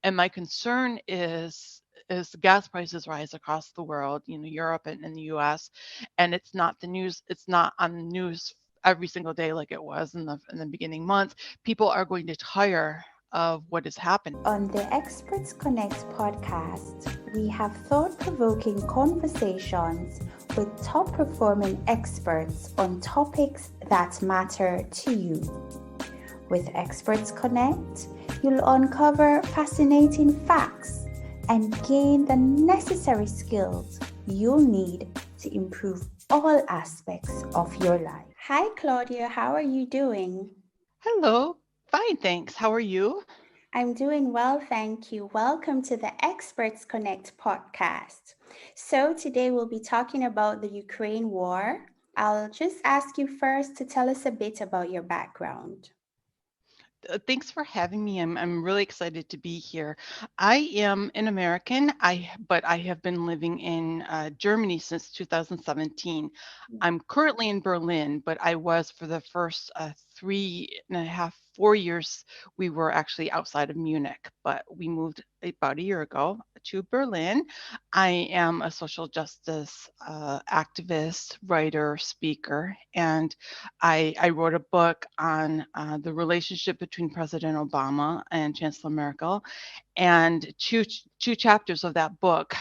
And my concern is the gas prices rise across the world, Europe and the US, and it's not the news, it's not on the news every single day like it was in the beginning months. People are going to tire of what is happening. On the Experts Connect podcast, we have thought provoking conversations with top performing experts on topics that matter to you. With Experts Connect, you'll uncover fascinating facts and gain the necessary skills you'll need to improve all aspects of your life. Hi, Claudia. How are you doing? Hello, fine, thanks. How are you? I'm doing well, thank you. Welcome to the Experts Connect podcast. So, today we'll be talking about the Ukraine war. I'll just ask you first to tell us a bit about your background. Thanks for having me. I'm really excited to be here. I am an American. But I have been living in Germany since 2017. I'm currently in Berlin, but I was for the first 3.5, 4 years. We were actually outside of Munich, but we moved about a year ago to Berlin. I am a social justice activist, writer, speaker, and I wrote a book on the relationship between President Obama and Chancellor Merkel, and two chapters of that book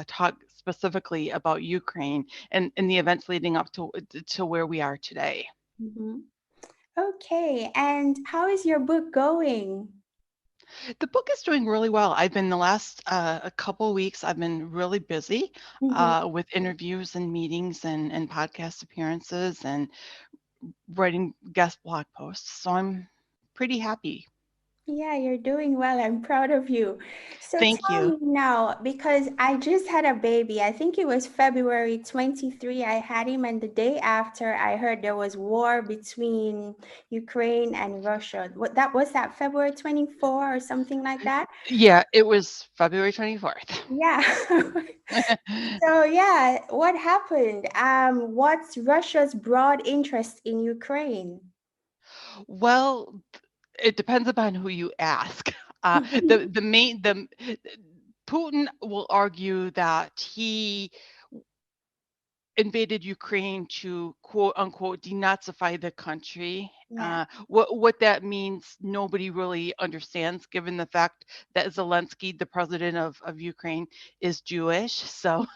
talk specifically about Ukraine and the events leading up to where we are today. Mm-hmm. Okay, and how is your book going? The book is doing really well. I've been the last a couple of weeks. I've been really busy Mm-hmm. with interviews and meetings and podcast appearances and writing guest blog posts. So I'm pretty happy. Yeah, you're doing well. I'm proud of you. So Thank tell you. me now, because I just had a baby. I think it was February 23. I had him, and the day after, I heard there was war between Ukraine and Russia. What that was that February 24 or something like that? Yeah, it was February 24th. Yeah. So yeah, what happened? What's Russia's broad interest in Ukraine? Well, it depends upon who you ask. The Putin will argue that he invaded Ukraine to quote unquote denazify the country. Yeah. What that means, nobody really understands, given the fact that Zelensky, the president of Ukraine, is Jewish. So,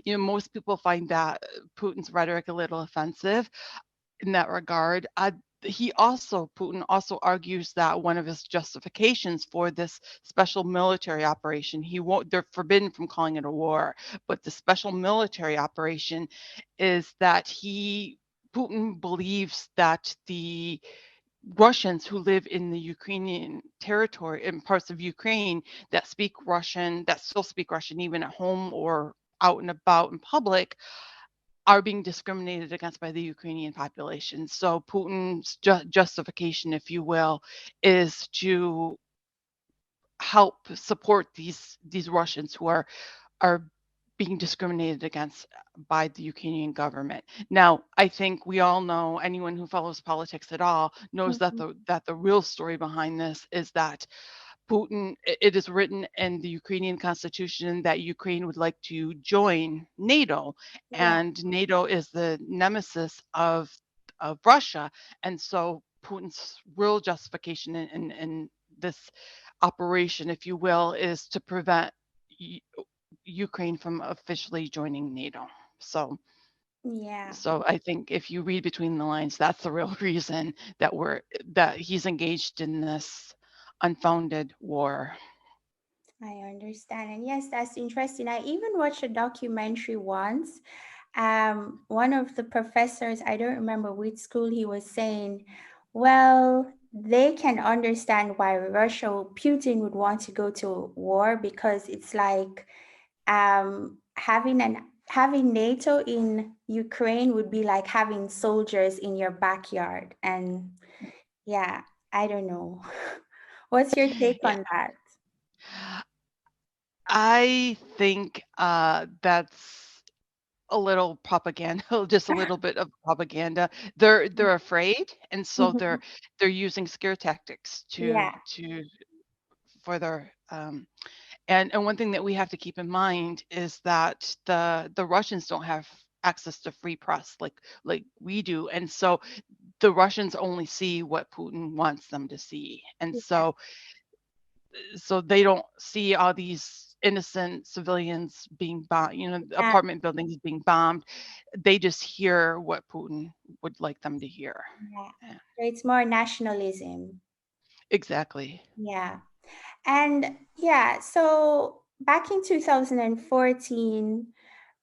most people find that Putin's rhetoric a little offensive in that regard. Putin also argues that one of his justifications for this special military operation, they're forbidden from calling it a war, but the special military operation is that Putin believes that the Russians who live in the Ukrainian territory, in parts of Ukraine that still speak Russian even at home or out and about in public, are being discriminated against by the Ukrainian population. So Putin's justification, if you will, is to help support these Russians who are being discriminated against by the Ukrainian government. Now, I think we all know, anyone who follows politics at all knows that Mhm. the real story behind this is that it is written in the Ukrainian constitution that Ukraine would like to join NATO, Yeah. and NATO is the nemesis of Russia. And so Putin's real justification in this operation, if you will, is to prevent U- Ukraine from officially joining NATO. So, Yeah. so I think if you read between the lines, that's the real reason that he's engaged in this unfounded war. I understand. And yes, that's interesting. I even watched a documentary once. One of the professors, I don't remember which school, he was saying, well, they can understand why Putin would want to go to war because it's like having NATO in Ukraine would be like having soldiers in your backyard. And yeah, I don't know. What's your take Yeah, on that? I think that's a little propaganda, just a little bit of propaganda. They're afraid, and so they're using scare tactics to Yeah. for their and one thing that we have to keep in mind is that the Russians don't have access to free press like we do, and so the Russians only see what Putin wants them to see, and so they don't see all these innocent civilians being bombed, Yeah, apartment buildings being bombed. They just hear what Putin would like them to hear. yeah. Yeah, So it's more nationalism. exactly. Yeah. And yeah, so back in 2014,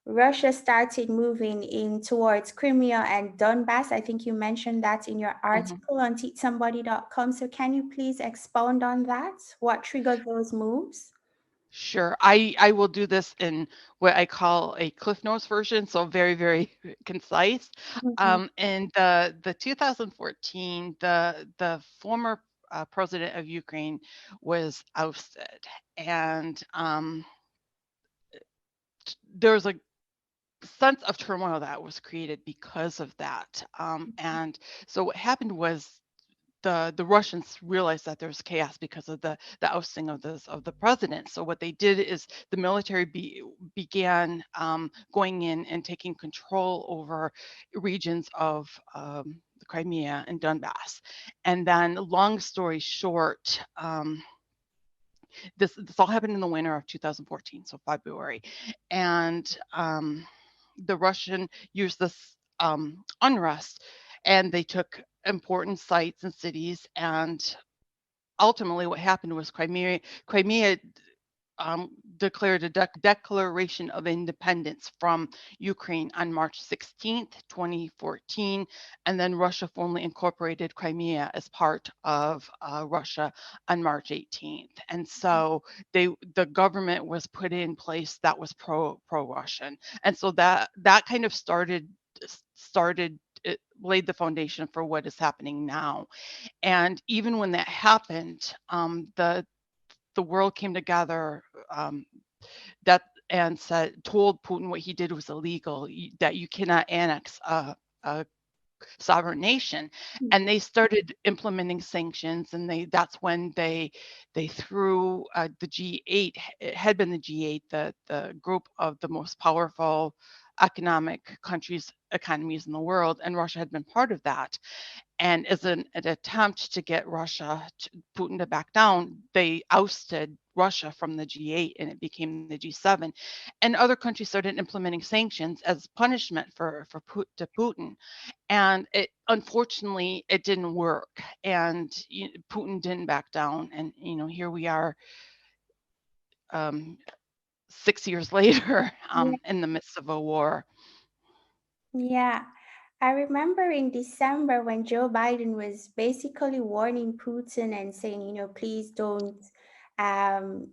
Russia started moving in towards Crimea and Donbas. I think you mentioned that in your Mhm. article on teachsomebody.com. So can you please expound on that? What triggered those moves? Sure. I will do this in what I call a Cliff Notes version, so very, very concise. Mhm. In the 2014, the former president of Ukraine was ousted, and there was a sense of turmoil that was created because of that. And so what happened was the Russians realized that there was chaos because of the ousting of the president. So what they did is the military began going in and taking control over regions of the Crimea and Donbas. And then, long story short, this all happened in the winter of 2014, so February, and the Russian used this unrest, and they took important sites and cities, and ultimately what happened was Crimea declared a declaration of independence from Ukraine on March 16th, 2014, and then Russia formally incorporated Crimea as part of Russia on March 18th. And so the government was put in place that was pro-Russian, and so that kind of started it laid the foundation for what is happening now. And even when that happened, the world came together, um, that and told Putin what he did was illegal, that you cannot annex a sovereign nation, and they started implementing sanctions, and that's when they threw the G8. It had been the G8, the group of the most powerful economic economies in the world, and Russia had been part of that. And as an attempt to get Putin to back down, they ousted Russia from the G8 and it became the G7. And other countries started implementing sanctions as punishment to Putin. And unfortunately, it didn't work. And Putin didn't back down. And, here we are, um, 6 years later, Yeah. in the midst of a war. Yeah. I remember in December when Joe Biden was basically warning Putin and saying, please don't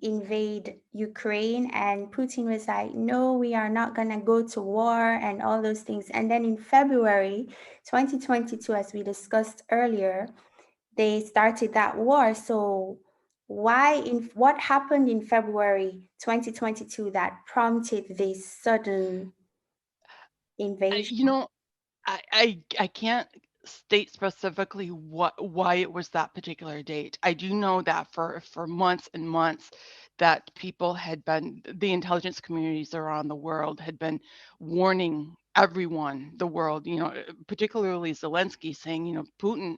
invade Ukraine. And Putin was like, no, we are not going to go to war and all those things. And then in February 2022, as we discussed earlier, they started that war. So what happened in February 2022 that prompted this sudden I, invasion? you know, I can't state specifically why it was that particular date. I do know that for months and months that the intelligence communities around the world had been warning everyone, the world, particularly Zelensky, saying, Putin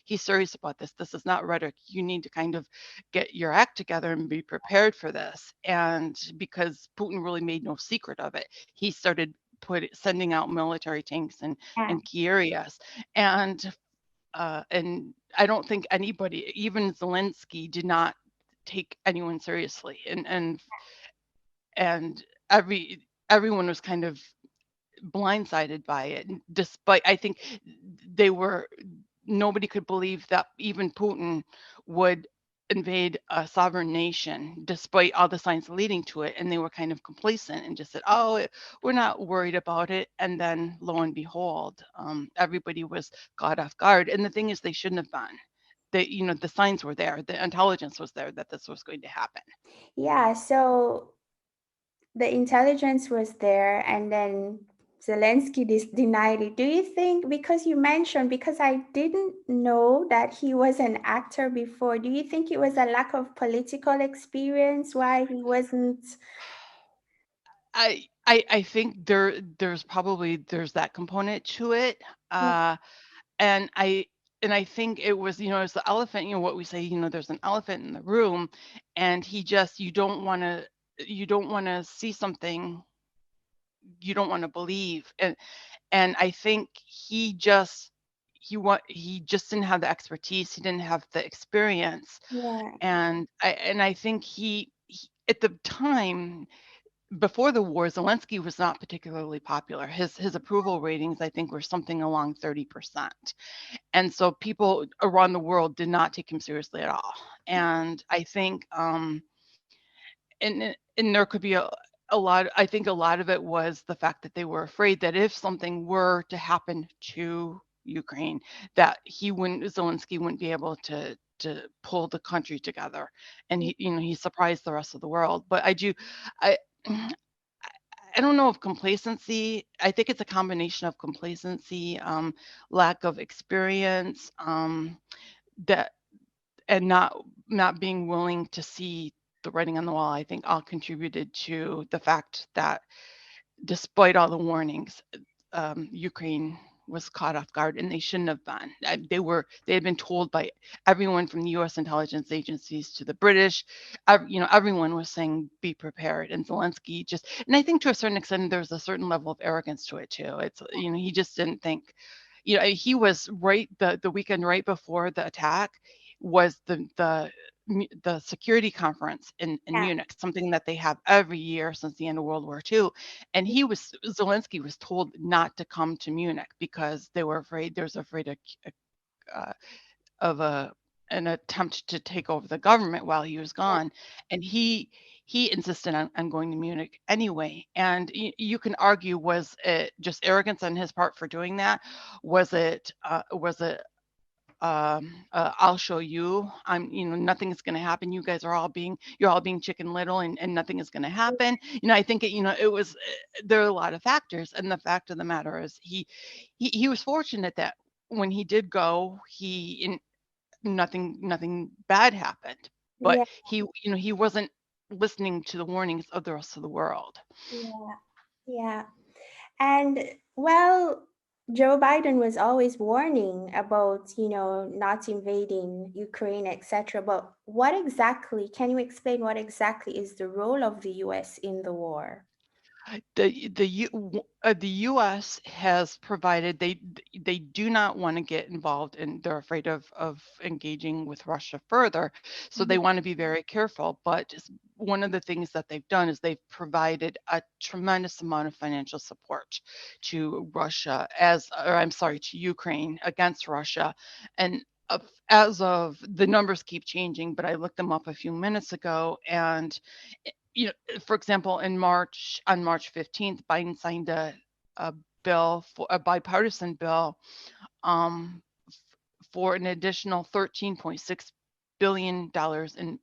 he's serious about this. This is not rhetoric. You need to kind of get your act together and be prepared for this. And because Putin really made no secret of it, he started sending out military tanks Yeah. in key areas, and and I don't think anybody, even Zelensky, did not take anyone seriously, and everyone was kind of blindsided by it. Despite, I think they were nobody could believe that even Putin would invade a sovereign nation despite all the signs leading to it, and they were kind of complacent and just said, oh, we're not worried about it. And then lo and behold, everybody was caught off guard. And the thing is, they shouldn't have been. The signs were there, the intelligence was there that this was going to happen. Yeah, so the intelligence was there, and then Zelensky denied it. Do you think, because you mentioned, because I didn't know that he was an actor before, do you think it was a lack of political experience why he wasn't? I think there's that component to it. And I think it was, it's the elephant, what we say, there's an elephant in the room, and you don't want to see something you don't want to believe. And I think he just didn't have the expertise, he didn't have the experience. Yeah, And I think he at the time before the war, Zelensky was not particularly popular. His approval ratings, I think, were something along 30%. And so people around the world did not take him seriously at all. And I think and there could be a lot. I think a lot of it was the fact that they were afraid that if something were to happen to Ukraine, that Zelensky wouldn't be able to pull the country together. And he surprised the rest of the world. But I I don't know if complacency. I think it's a combination of complacency, lack of experience, that and not being willing to see the writing on the wall. I think all contributed to the fact that despite all the warnings, Ukraine was caught off guard, and they shouldn't have been. They had been told by everyone from the U.S. intelligence agencies to the British. Everyone was saying be prepared, and Zelensky and I think to a certain extent there's a certain level of arrogance to it too. It's he just didn't think. He was right the weekend right before the attack was the security conference in yeah, Munich, something that they have every year since the end of World War II. And Zelensky was told not to come to Munich because they were afraid uh, of an attempt to take over the government while he was gone. And he insisted on going to Munich anyway. And you can argue, was it just arrogance on his part for doing that? Was it I'll show you. Nothing is going to happen. You're all being chicken little, and nothing is going to happen. I think it was, there are a lot of factors. And the fact of the matter is he was fortunate that when he did go, nothing bad happened, but yeah, he wasn't listening to the warnings of the rest of the world. yeah, yeah. And well, Joe Biden was always warning about, not invading Ukraine, etc. But can you explain what exactly is the role of the US in the war? The U.S. has provided they do not want to get involved, and they're afraid of engaging with Russia further, so they Mhm. want to be very careful. But one of the things that they've done is they've provided a tremendous amount of financial support to Russia, or I'm sorry, to Ukraine against Russia, and as of the numbers keep changing, but I looked them up a few minutes ago, and for example, on March 15th, Biden signed a bill, for a bipartisan bill, um, for an additional $13.6 billion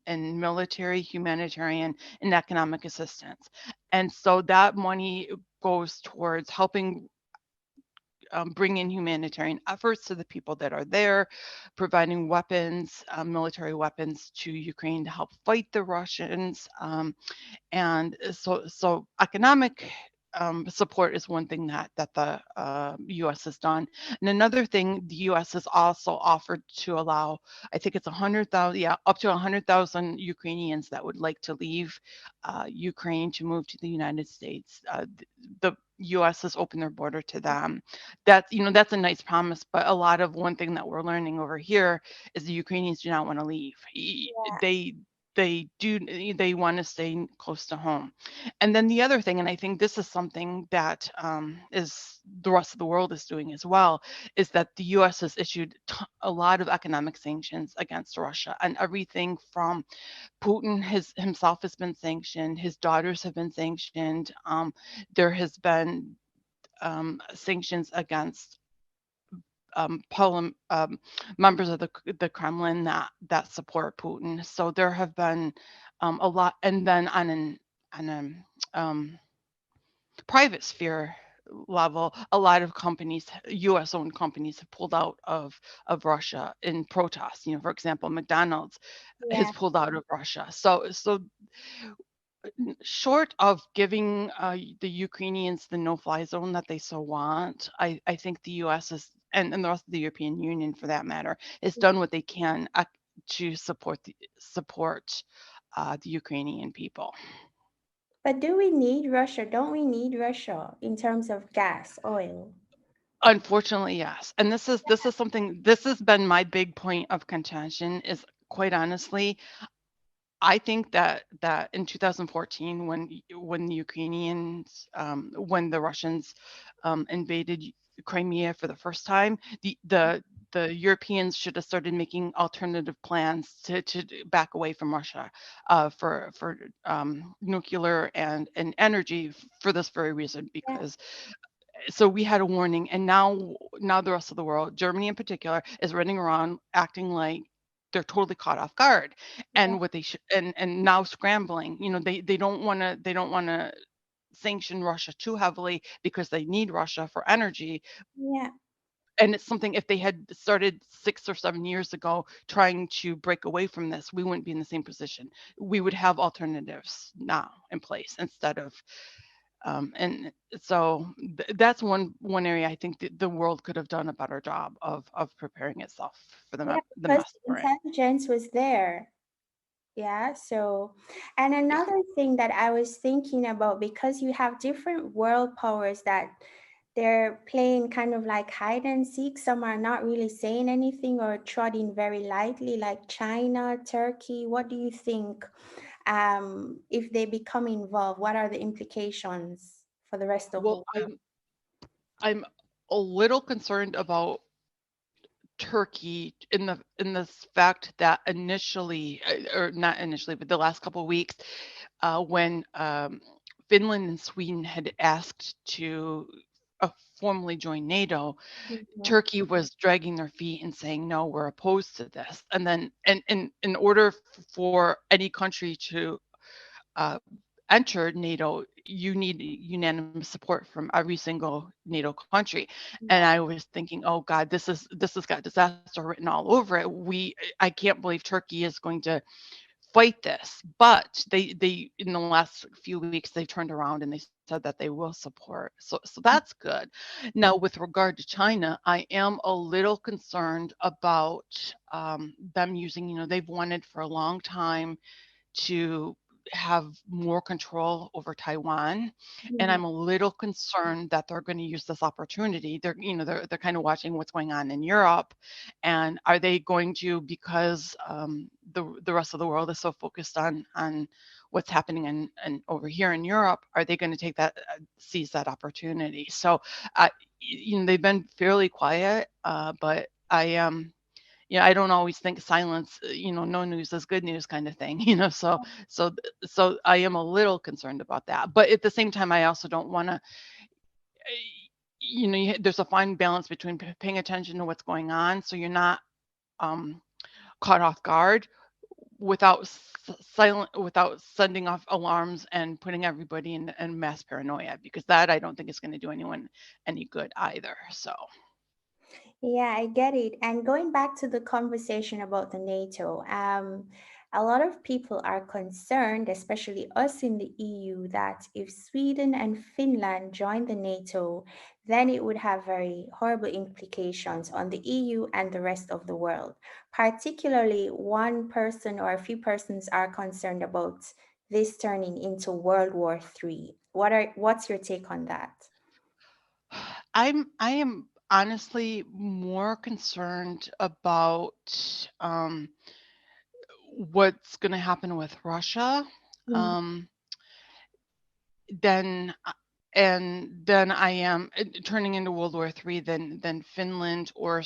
in military, humanitarian, and economic assistance. And so that money goes towards helping bring in humanitarian efforts to the people that are there, providing weapons, military weapons to Ukraine to help fight the Russians. And so economic support is one thing that the U.S. has done. And another thing the U.S. has also offered to allow, I think it's 100,000, yeah, up to 100,000 Ukrainians that would like to leave Ukraine to move to the United States. The U.S. has opened their border to them. That's a nice promise, but one thing that we're learning over here is the Ukrainians do not want to leave. They they want to stay close to home. And then the other thing, and I think this is something that is the rest of the world is doing as well, is that the U.S. has issued a lot of economic sanctions against Russia, and everything from Putin himself has been sanctioned, his daughters have been sanctioned. There has been sanctions against members of the Kremlin that support Putin. So there have been a lot, and then on a private sphere, level, a lot of companies, U.S. owned companies, have pulled out of Russia in protest. For example, McDonald's has Yeah. pulled out of Russia. So short of giving the Ukrainians the no-fly zone that they so want, I think the U.S. is, and the rest of the European Union, for that matter, has done what they can to support the Ukrainian people. But do we need Russia? Don't we need Russia in terms of gas, oil? Unfortunately, yes. And this is something, this has been my big point of contention, is, quite honestly, I think that in 2014, when the Ukrainians, when the Russians invaded Crimea for the first time, the Europeans should have started making alternative plans to back away from Russia for nuclear and energy, for this very reason, Yeah, because so we had a warning, and now the rest of the world, Germany in particular, is running around acting like they're totally caught off guard, yeah, and what they should, and now scrambling. They don't want to sanction Russia too heavily because they need Russia for energy. yeah. And it's something, if they had started 6 or 7 years ago trying to break away from this, we wouldn't be in the same position. We would have alternatives now in place instead of and so that's one area I think the world could have done a better job of preparing itself for Yeah, the because mess the we're in. intelligence was there. Yeah, so, and Yeah. another thing that I was thinking about, because you have different world powers that they're playing kind of like hide and seek. Some are not really saying anything or treading very lightly, like China, Turkey. What do you think? If they become involved, what are the implications for the rest of the Well, world? I'm a little concerned about Turkey in this fact that initially, or not initially, but the last couple of weeks, when Finland and Sweden had asked to formally join NATO, Mhm. Turkey was dragging their feet and saying, no, we're opposed to this. And then, and in order for any country to uh, enter NATO, you need unanimous support from every single NATO country. And I was thinking, oh God, this has got disaster written all over it. I can't believe Turkey is going to fight this. But they in the last few weeks they've turned around and they said that they will support. So that's good. Now, with regard to China, I am a little concerned about them using, they've wanted for a long time to have more control over Taiwan, and Mhm. I'm a little concerned that they're going to use this opportunity. They're kind of watching what's going on in Europe, and are they going to, because the rest of the world is so focused on what's happening and over here in Europe, are they going to seize that opportunity? So, they've been fairly quiet, but I am. I don't always think silence, no news is good news kind of thing, so I am a little concerned about that. But at the same time, I also don't want to, there's a fine balance between paying attention to what's going on, so you're not um, caught off guard without without sending off alarms and putting everybody in mass paranoia, because that I don't think is going to do anyone any good either. So. Yeah, I get it. And going back to the conversation about the NATO, a lot of people are concerned, especially us in the EU, that if Sweden and Finland join the NATO, then it would have very horrible implications on the EU and the rest of the world. Particularly, one person or a few persons are concerned about this turning into World War III. What's your take on that? I am honestly more concerned about what's going to happen with Russia Mm. um, than and then I am turning into World War III than Finland or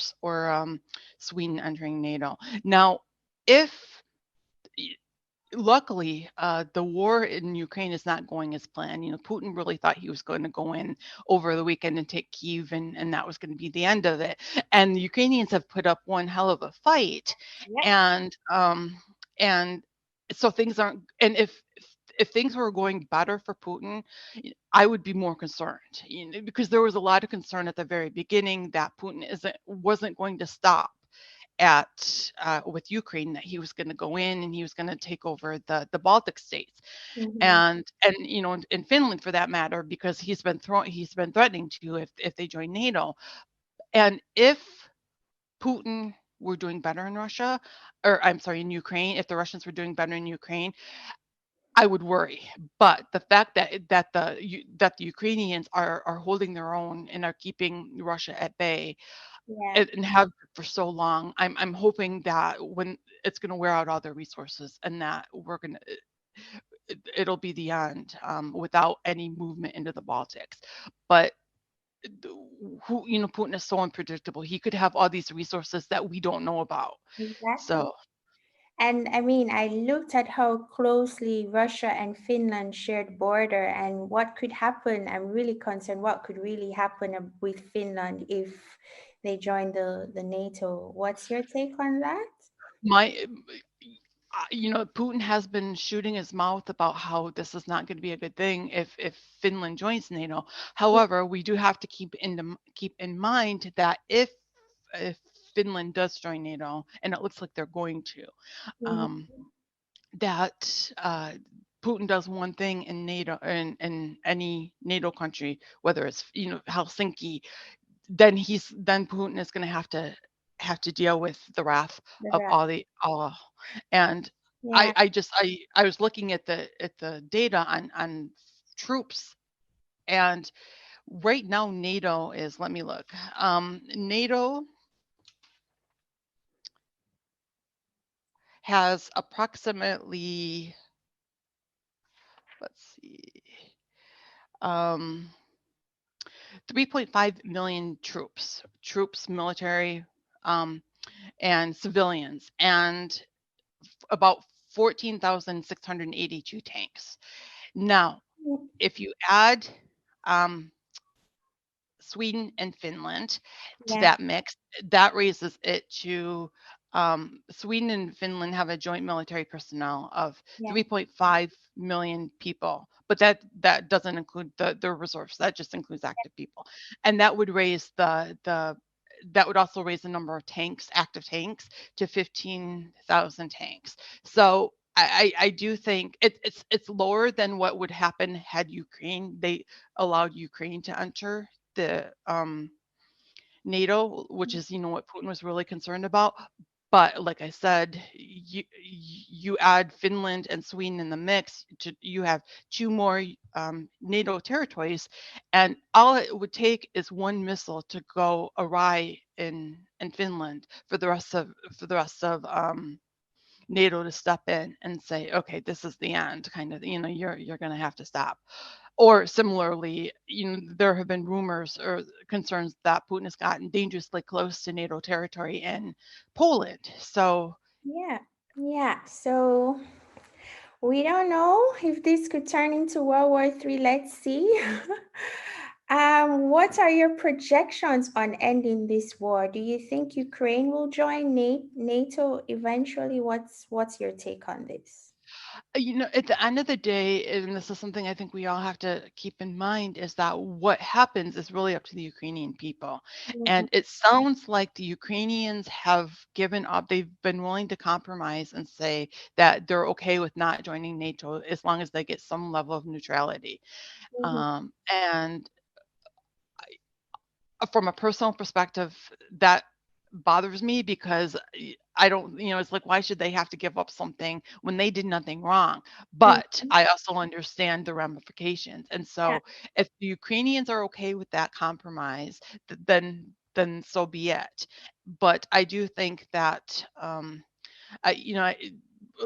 Sweden entering NATO. Now, if luckily, the war in Ukraine is not going as planned. Putin really thought he was going to go in over the weekend and take Kyiv, and that was going to be the end of it. And the Ukrainians have put up one hell of a fight, Yeah. and so things aren't. And if things were going better for Putin, I would be more concerned, because there was a lot of concern at the very beginning that Putin wasn't going to stop at with Ukraine, that he was going to go in and he was going to take over the Baltic states, Mm-hmm. and in Finland for that matter, because he's been threatening to if they join NATO, and if Putin were doing better in Russia, or I'm sorry, in Ukraine, if the Russians were doing better in Ukraine, I would worry. But the fact that the Ukrainians are holding their own and are keeping Russia at bay, Yeah. and have for so long, I'm hoping that when it's going to wear out all their resources, and that we're going to it'll be the end, without any movement into the Baltics. But Putin is so unpredictable. He could have all these resources that we don't know about. Exactly. So And I mean, I looked at how closely Russia and Finland shared border and what could happen. I'm really concerned what could really happen with Finland if they join the NATO. What's your take on that? my Putin has been shooting his mouth about how this is not going to be a good thing if Finland joins NATO. However, we do have to keep in mind that if Finland does join NATO, and it looks like they're going to, um, Mhm. that Putin does one thing in NATO, in any NATO country, whether it's Helsinki, then Putin is going to have to deal with the wrath The of rat. all. And Yeah, I was looking at the data on troops, and right now NATO is, let me look. NATO has approximately, let's see, um 3.5 million troops, military, um, and civilians, and about 14,682 tanks. Now, if you add um, Sweden and Finland to yeah, that mix, that raises it to, Sweden and Finland have a joint military personnel of yeah, 3.5 million people, but that doesn't include the reserves. That just includes active people, and that would raise the that would also raise the number of tanks, active tanks, to 15,000 tanks. So I do think it's lower than what would happen had they allowed Ukraine to enter the NATO, which is what Putin was really concerned about. But like I said, you add Finland and Sweden in the mix, you have two more NATO territories, and all it would take is one missile to go awry in Finland for the rest of NATO to step in and say, okay, this is the end, kind of, you're going to have to stop. Or similarly, there have been rumors or concerns that Putin has gotten dangerously close to NATO territory in Poland. So yeah, yeah. So we don't know if this could turn into World War III. Let's see. What are your projections on ending this war? Do you think Ukraine will join NATO eventually? What's your take on this? at the end of the day, and this is something I think we all have to keep in mind, is that what happens is really up to the Ukrainian people. Mhm, And it sounds like the Ukrainians have given up. They've been willing to compromise and say that they're okay with not joining NATO as long as they get some level of neutrality. mhm, And from a personal perspective, that bothers me, because I don't, it's like, why should they have to give up something when they did nothing wrong? But mhm. I also understand the ramifications. And Yeah, so if the Ukrainians are okay with that compromise, then so be it. But I do think that I, you know, I,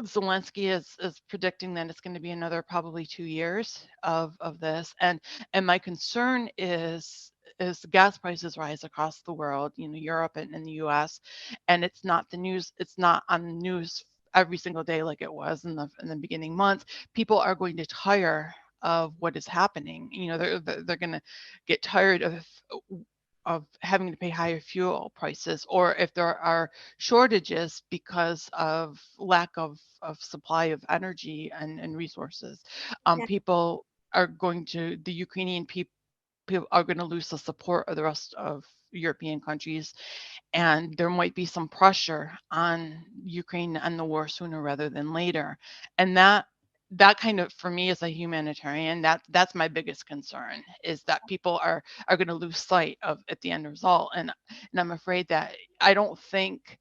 Zelensky is predicting that it's going to be another probably 2 years of this, and my concern is the gas prices rise across the world, Europe and the U.S., and it's not the news. It's not on the news every single day like it was in the beginning months. People are going to tire of what is happening. They're going to get tired having to pay higher fuel prices, or if there are shortages because of lack of supply of energy and resources, Yeah. people are going to the Ukrainian people are going to lose the support of the rest of European countries, and there might be some pressure on Ukraine to end the war sooner rather than later. And that kind of, for me as a humanitarian, that's my biggest concern, is that people are going to lose sight of at the end result. And I'm afraid that I don't think,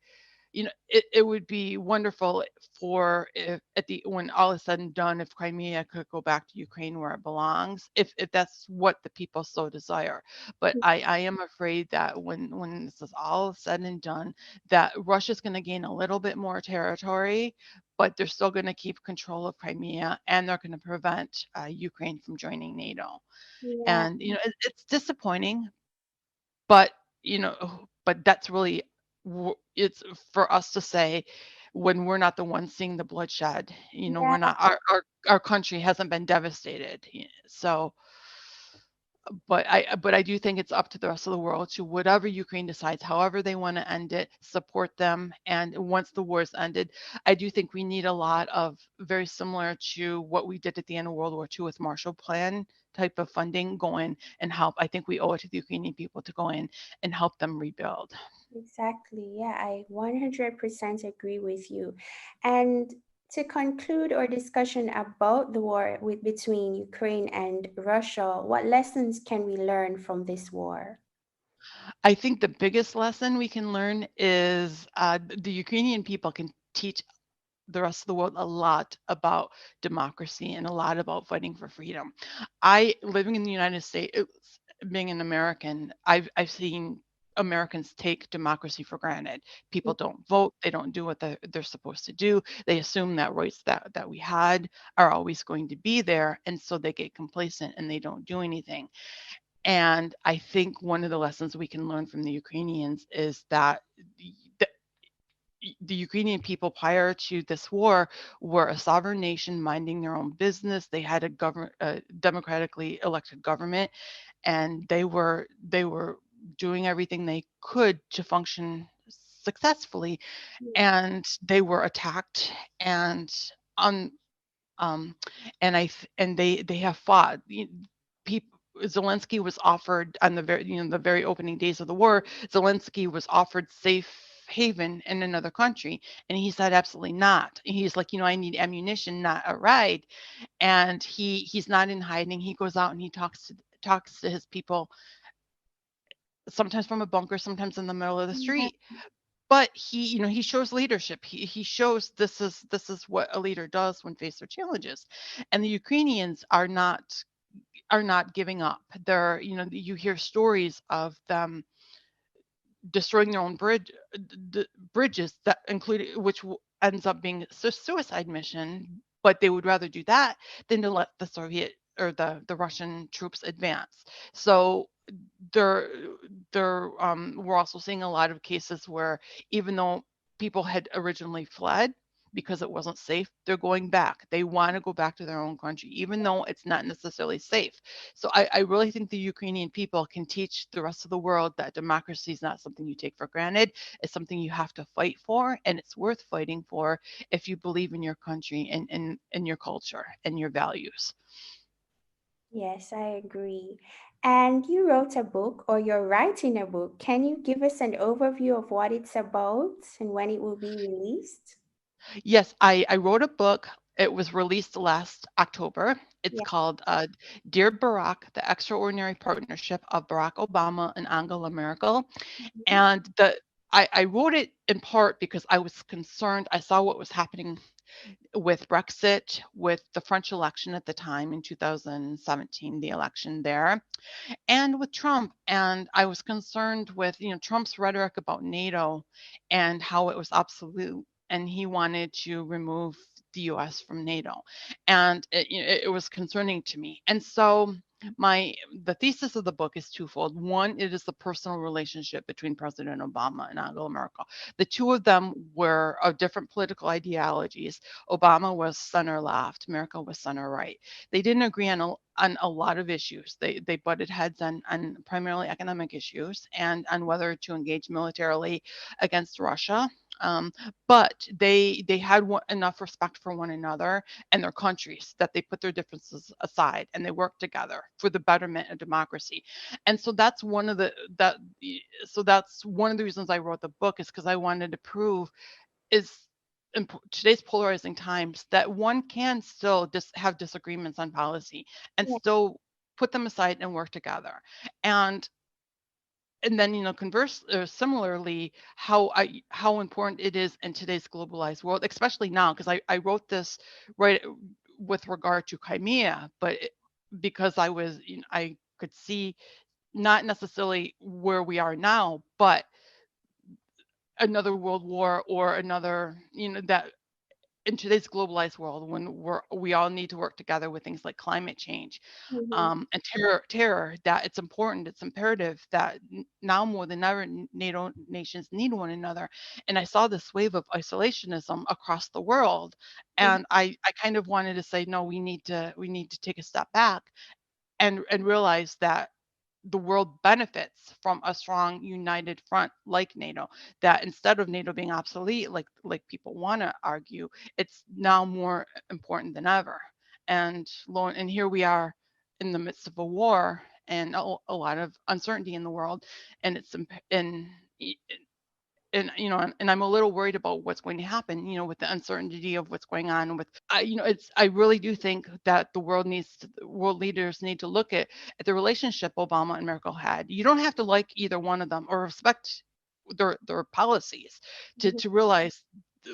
it would be wonderful for, if at the when all is said and done, if Crimea could go back to Ukraine where it belongs, if that's what the people so desire. But I am afraid that when this is all said and done, that Russia's going to gain a little bit more territory, but they're still going to keep control of Crimea, and they're going to prevent Ukraine from joining NATO. Yeah. And it's disappointing, but but that's really, it's for us to say, when we're not the ones seeing the bloodshed. Yeah. We're not, our country hasn't been devastated. So, but I do think it's up to the rest of the world to, whatever Ukraine decides, however they want to end it, support them. And once the war's ended, I do think we need a lot of, very similar to what we did at the end of World War II with Marshall Plan type of funding, go in and help. I think we owe it to the Ukrainian people to go in and help them rebuild. Exactly. Yeah, I 100% agree with you. And to conclude our discussion about the war between Ukraine and Russia, what lessons can we learn from this war? I think the biggest lesson we can learn is, the Ukrainian people can teach the rest of the world a lot about democracy and a lot about fighting for freedom. Living in the United States, being an American, I've seen Americans take democracy for granted. People don't vote. They don't do what they're supposed to do. They assume that rights that we had are always going to be there, and so they get complacent and they don't do anything. And I think one of the lessons we can learn from the Ukrainians is that the, the Ukrainian people prior to this war were a sovereign nation minding their own business. They had a democratically elected government, and they were doing everything they could to function successfully. And they were attacked, and on and they have fought. People, Zelensky was offered on the very opening days of the war. Zelensky was offered safe haven in another country, and he said absolutely not. And he's like, I need ammunition, not a ride. And he's not in hiding. He goes out and he talks to his people, sometimes from a bunker, sometimes in the middle of the Yeah. street. But he shows leadership. He shows this is what a leader does when faced with challenges. And the Ukrainians are not giving up. You hear stories of them destroying their own bridges, that include which ends up being a suicide mission. But they would rather do that than to let the Soviet or the Russian troops advance. So there we're also seeing a lot of cases where, even though people had originally fled because it wasn't safe, they're going back. They want to go back to their own country, even though it's not necessarily safe. So I really think the Ukrainian people can teach the rest of the world that democracy is not something you take for granted. It's something you have to fight for, and it's worth fighting for if you believe in your country and your culture and your values. Yes, I agree. And you wrote a book, or you're writing a book. Can you give us an overview of what it's about and when it will be released? Yes, I wrote a book. It was released last October. It's Yeah. called, Dear Barack: The Extraordinary Partnership of Barack Obama and Angela Merkel. Mhm. And I wrote it in part because I was concerned. I saw what was happening with Brexit, with the French election at the time in 2017, the election there, and with Trump. And I was concerned with, Trump's rhetoric about NATO and how it was obsolete, and he wanted to remove the US from NATO. And it was concerning to me. And so The thesis of the book is twofold. One, it is the personal relationship between President Obama and Angela Merkel. The two of them were of different political ideologies. Obama was center left, Merkel was center right. They didn't agree on a lot of issues. They butted heads on primarily economic issues and on whether to engage militarily against Russia. Um, but they had enough respect for one another and their countries that they put their differences aside and they worked together for the betterment of democracy. And so that's one of the that so that's one of the reasons I wrote the book, is because I wanted to prove is in today's polarizing times that one can still have disagreements on policy and Yeah. still put them aside and work together. And then, converse similarly, how important it is in today's globalized world, especially now, because I wrote this right with regard to Crimea, but because I could see not necessarily where we are now, but another world war or another, that in today's globalized world when we all need to work together with things like climate change, Mm-hmm. and terror, that it's important, it's imperative that now more than ever NATO nations need one another. And I saw this wave of isolationism across the world, and I kind of wanted to say, no, we need to take a step back and realize that the world benefits from a strong united front like NATO, that instead of NATO being obsolete like people want to argue, it's now more important than ever. And here we are in the midst of a war and a lot of uncertainty in the world, and it's in and I'm a little worried about what's going to happen, with the uncertainty of what's going on with, I really do think that world leaders need to look at the relationship Obama and Merkel had. You don't have to like either one of them or respect their policies to realize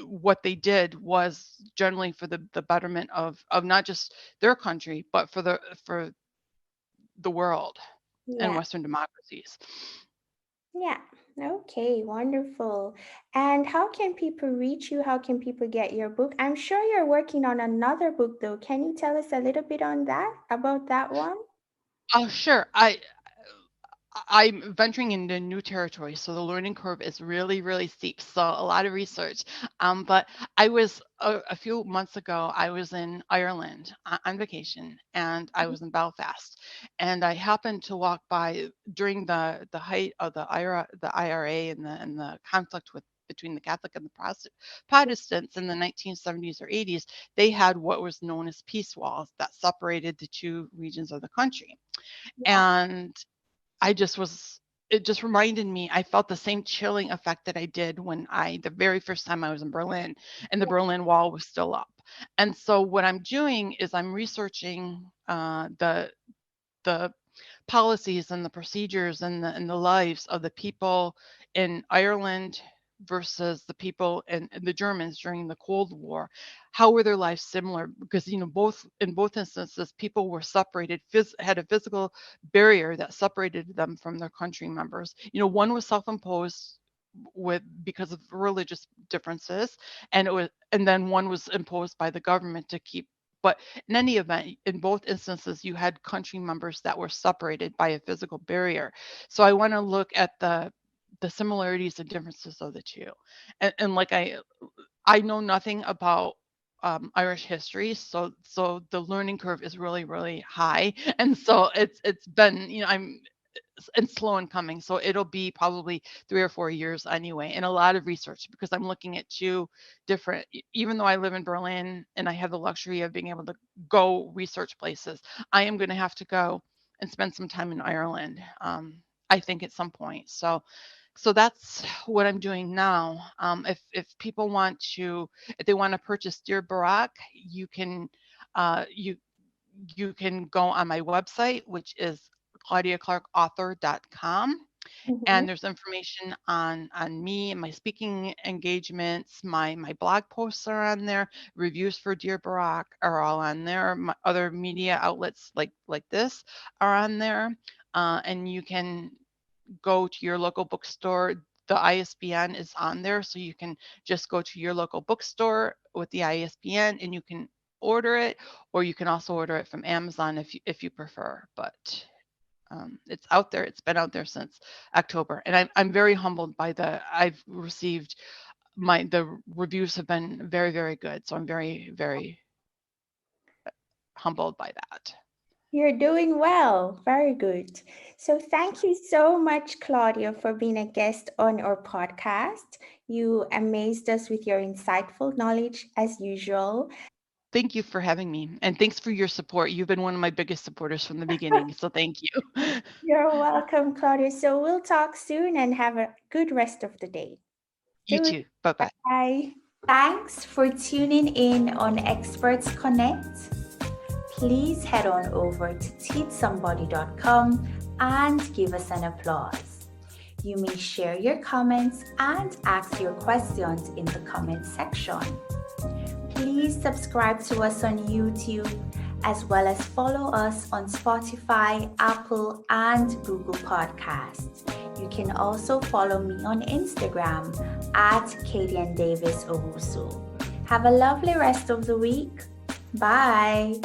what they did was generally for the betterment of not just their country, but for the world and Yeah. Western democracies. Yeah. Okay, wonderful. And how can people reach you? How can people get your book? I'm sure you're working on another book though. Can you tell us a little bit on that, about that one? Oh, sure. I'm venturing into new territory, so the learning curve is really, really steep. So a lot of research. But I was a few months ago. I was in Ireland on vacation, and I was in Belfast, and I happened to walk by during the height of the IRA, and the conflict between the Catholic and the Protestants in the 1970s or 80s. They had what was known as peace walls that separated the two regions of the country, Yeah. and it just reminded me, I felt the same chilling effect that I did the very first time I was in Berlin and the Yeah. Berlin Wall was still up. And so what I'm doing is I'm researching the policies and the procedures and the lives of the people in Ireland versus the people and the Germans during the Cold War. How were their lives similar? Because both instances, people were separated, had a physical barrier that separated them from their country members. One was self-imposed because of religious differences, and then one was imposed by the government to keep. But in any event, in both instances, you had country members that were separated by a physical barrier. So I want to look at the similarities and differences of the two. And like I know nothing about Irish history, so the learning curve is really, really high. And so it's been, I'm and slow in coming. So it'll be probably 3 or 4 years anyway, and a lot of research because I'm looking at two different. Even though I live in Berlin and I have the luxury of being able to go research places, I am going to have to go and spend some time in Ireland. I think at some point. So that's what I'm doing now. If they want to purchase Dear Barack, you can uh, you you can go on my website, which is claudiaclarkauthor.com, Mm-hmm. and there's information on me and my speaking engagements. My blog posts are on there. Reviews for Dear Barack are all on there. My other media outlets like this are on there, and you can go to your local bookstore. The ISBN is on there, so you can just go to your local bookstore with the ISBN and you can order it, or you can also order it from Amazon if you prefer. But it's out there. It's been out there since October, and I'm very humbled by I've received the reviews have been very, very good. So I'm very, very humbled by that. You're doing well. Very good. So thank you so much, Claudia, for being a guest on our podcast. You amazed us with your insightful knowledge as usual. Thank you for having me. And thanks for your support. You've been one of my biggest supporters from the beginning. So thank you. You're welcome, Claudia. So we'll talk soon and have a good rest of the day. You too. Bye-bye. Bye. Thanks for tuning in on Experts Connect. Please head on over to TeachSomebody.com and give us an applause. You may share your comments and ask your questions in the comment section. Please subscribe to us on YouTube, as well as follow us on Spotify, Apple, and Google Podcasts. You can also follow me on Instagram at Davis-Owusu. Have a lovely rest of the week. Bye.